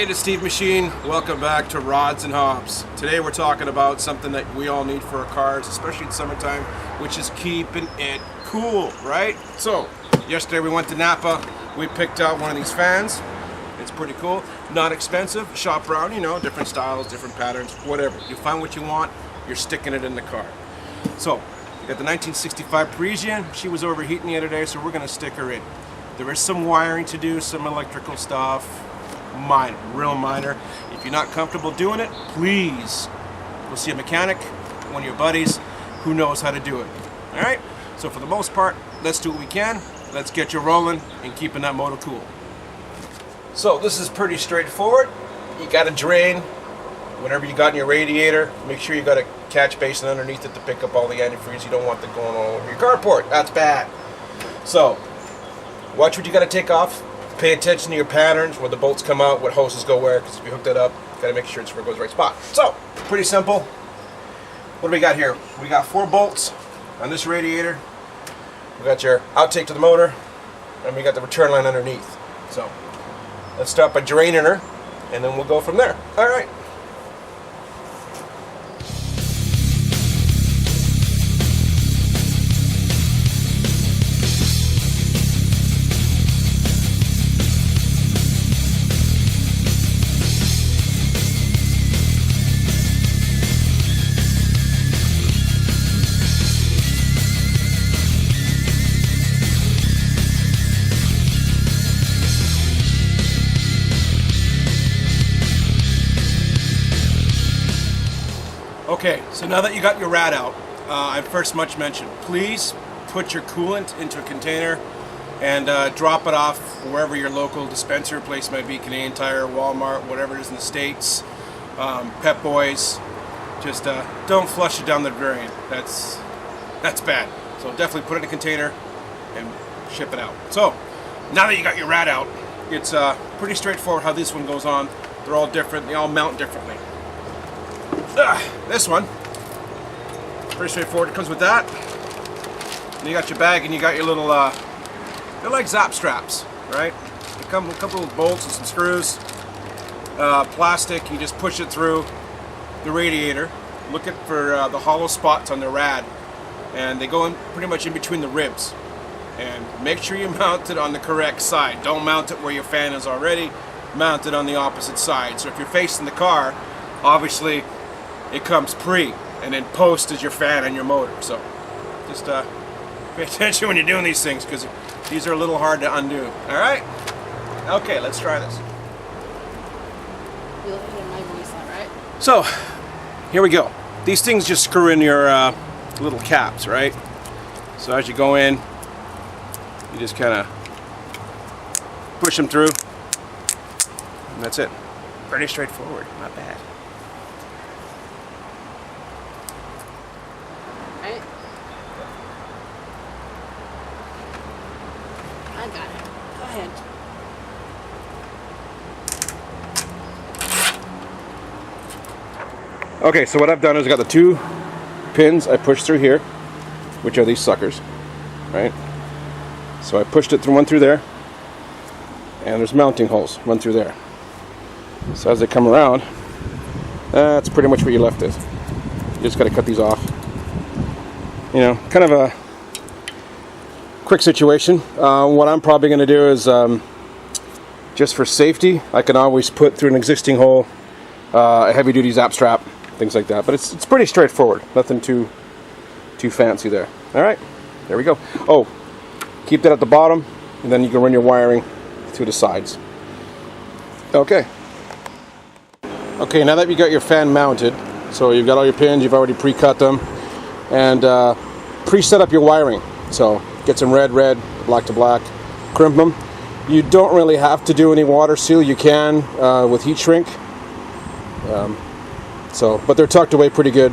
Alright, it's Steve Machine. Welcome back to Rodz and Hobz. Today we're talking about something that we all need for our cars, especially in summertime, which is keeping it cool, right? So, yesterday we went to NAPA. We picked out one of these fans. It's pretty cool. Not expensive. Shop around, you know, different styles, different patterns, whatever. You find what you want, you're sticking it in the car. So, we got the 1965 Parisian. She was overheating the other day, so we're going to stick her in. There is some wiring to do, some electrical stuff. Minor, real minor. If you're not comfortable doing it, please go see a mechanic, one of your buddies who knows how to do it. Alright? So for the most part, let's do what we can. Let's get you rolling and keeping that motor cool. So this is pretty straightforward. You got to drain whatever you got in your radiator. Make sure you got a catch basin underneath it to pick up all the antifreeze. You don't want that going all over your carport. That's bad. So watch what you got to take off. Pay attention to your patterns, where the bolts come out, what hoses go where, because if you hook that up, you got to make sure it's where it goes the right spot. So, pretty simple. What do we got here? We got 4 bolts on this radiator. We got your outtake to the motor, and we got the return line underneath. So, let's start by draining her, and then we'll go from there. All right. Okay, so now that you got your rad out, I first much mentioned, please put your coolant into a container and drop it off wherever your local dispenser place might be, Canadian Tire, Walmart, whatever it is in the States, Pep Boys. Just don't flush it down the drain. That's bad. So definitely put it in a container and ship it out. So now that you got your rad out, it's pretty straightforward how this one goes on. They're all different. They all mount differently. This one, pretty straightforward. It comes with that. And you got your bag and you got your little, they're like zap straps, right? They come with a couple of bolts and some screws. Plastic, you just push it through the radiator. Look for the hollow spots on the rad. And they go in pretty much in between the ribs. And make sure you mount it on the correct side. Don't mount it where your fan is already. Mount it on the opposite side. So if you're facing the car, obviously it comes pre, and then post is your fan and your motor. So just pay attention when you're doing these things, because these are a little hard to undo. Alright? Okay, let's try this. You'll hear my voice, alright? So, here we go. These things just screw in your little caps, right? So as you go in, you just kind of push them through, and that's it. Pretty straightforward, not bad. Right? I got it. Go ahead. Okay, so what I've done is I got the 2 pins I pushed through here, which are these suckers, right? So I pushed it through one through there, and there's mounting holes run through there. So as they come around, that's pretty much where you left it. You just got to cut these off. You know, kind of a quick situation. What I'm probably going to do is, just for safety, I can always put through an existing hole a heavy-duty zap strap, things like that. But it's pretty straightforward. Nothing too fancy there. All right, there we go. Oh, keep that at the bottom, and then you can run your wiring through the sides. Okay. Okay, now that you got your fan mounted, so you've got all your pins, you've already pre-cut them, and pre-set up your wiring. So get some red, black to black, crimp them. You don't really have to do any water seal. You can with heat shrink. But they're tucked away pretty good,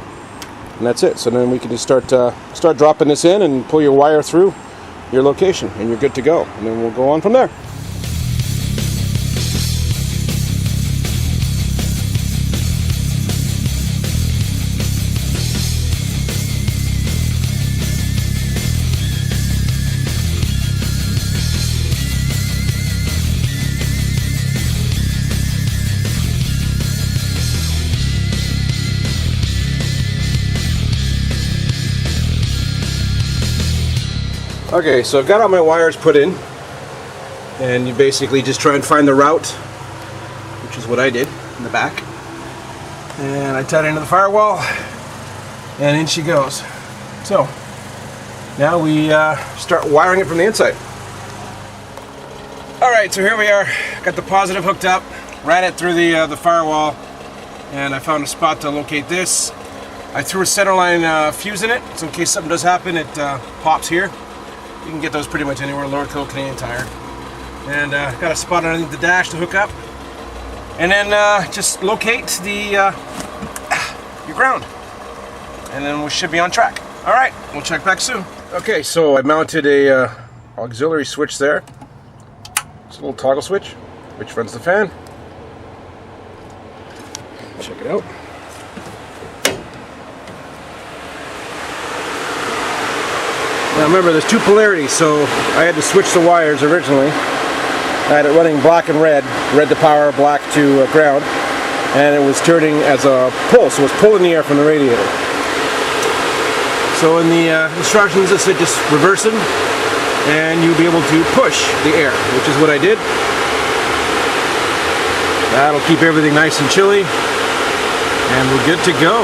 and that's it. So then we can just start dropping this in and pull your wire through your location, and you're good to go. And then we'll go on from there. Okay, so I've got all my wires put in, and you basically just try and find the route, which is what I did in the back. And I tied it into the firewall, and in she goes. So now we start wiring it from the inside. Alright, so here we are. Got the positive hooked up, ran it through the firewall, and I found a spot to locate this. I threw a centerline fuse in it, so in case something does happen, it pops here. You can get those pretty much anywhere, lower coat, Canadian Tire. And got a spot underneath the dash to hook up. And then just locate the your ground. And then we should be on track. Alright, we'll check back soon. Okay, so I mounted a auxiliary switch there. It's a little toggle switch, which runs the fan. Check it out. Now remember, there's two polarities, so I had to switch the wires originally. I had it running black and red to power, black to ground, and it was turning as a pull, so it was pulling the air from the radiator. So in the instructions it said just reverse them, and you'll be able to push the air, which is what I did. That'll keep everything nice and chilly, and we're good to go.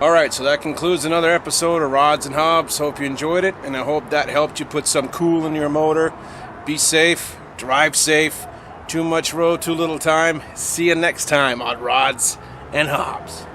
Alright, so that concludes another episode of Rodz and Hobz. Hope you enjoyed it, and I hope that helped you put some cool in your motor. Be safe, drive safe, too much road, too little time. See you next time on Rodz and Hobz.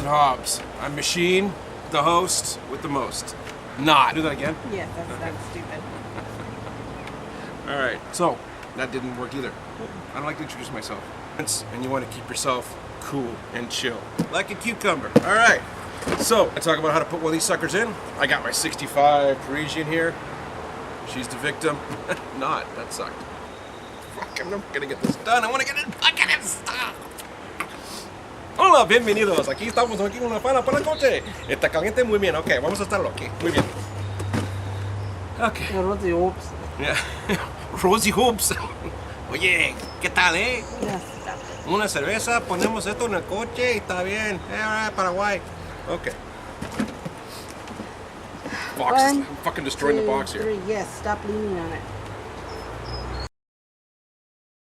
Hobz. I'm Machine, the host with the most. Not. Do that again? Yeah, that's stupid. Alright, so that didn't work either. I don't like to introduce myself. And you want to keep yourself cool and chill. Like a cucumber. Alright, so I talk about how to put one of these suckers in. I got my 65 Parisian here. She's the victim. Not. That sucked. Fuck, I'm never gonna get this done. I want to get it fucking installed. Hola, bienvenidos. Aquí estamos aquí en una pana para el coche. Está caliente muy bien. Ok, vamos a estarlo aquí. Muy bien. Ok. Rodz y Hobz. Yeah. Rodz y Hobz. Oye, ¿qué tal, eh? Yes. Una cerveza, ponemos esto en el coche y está bien. Paraguay. Ok. Box. I'm fucking destroying the box here. 3. Yes, stop leaning on it.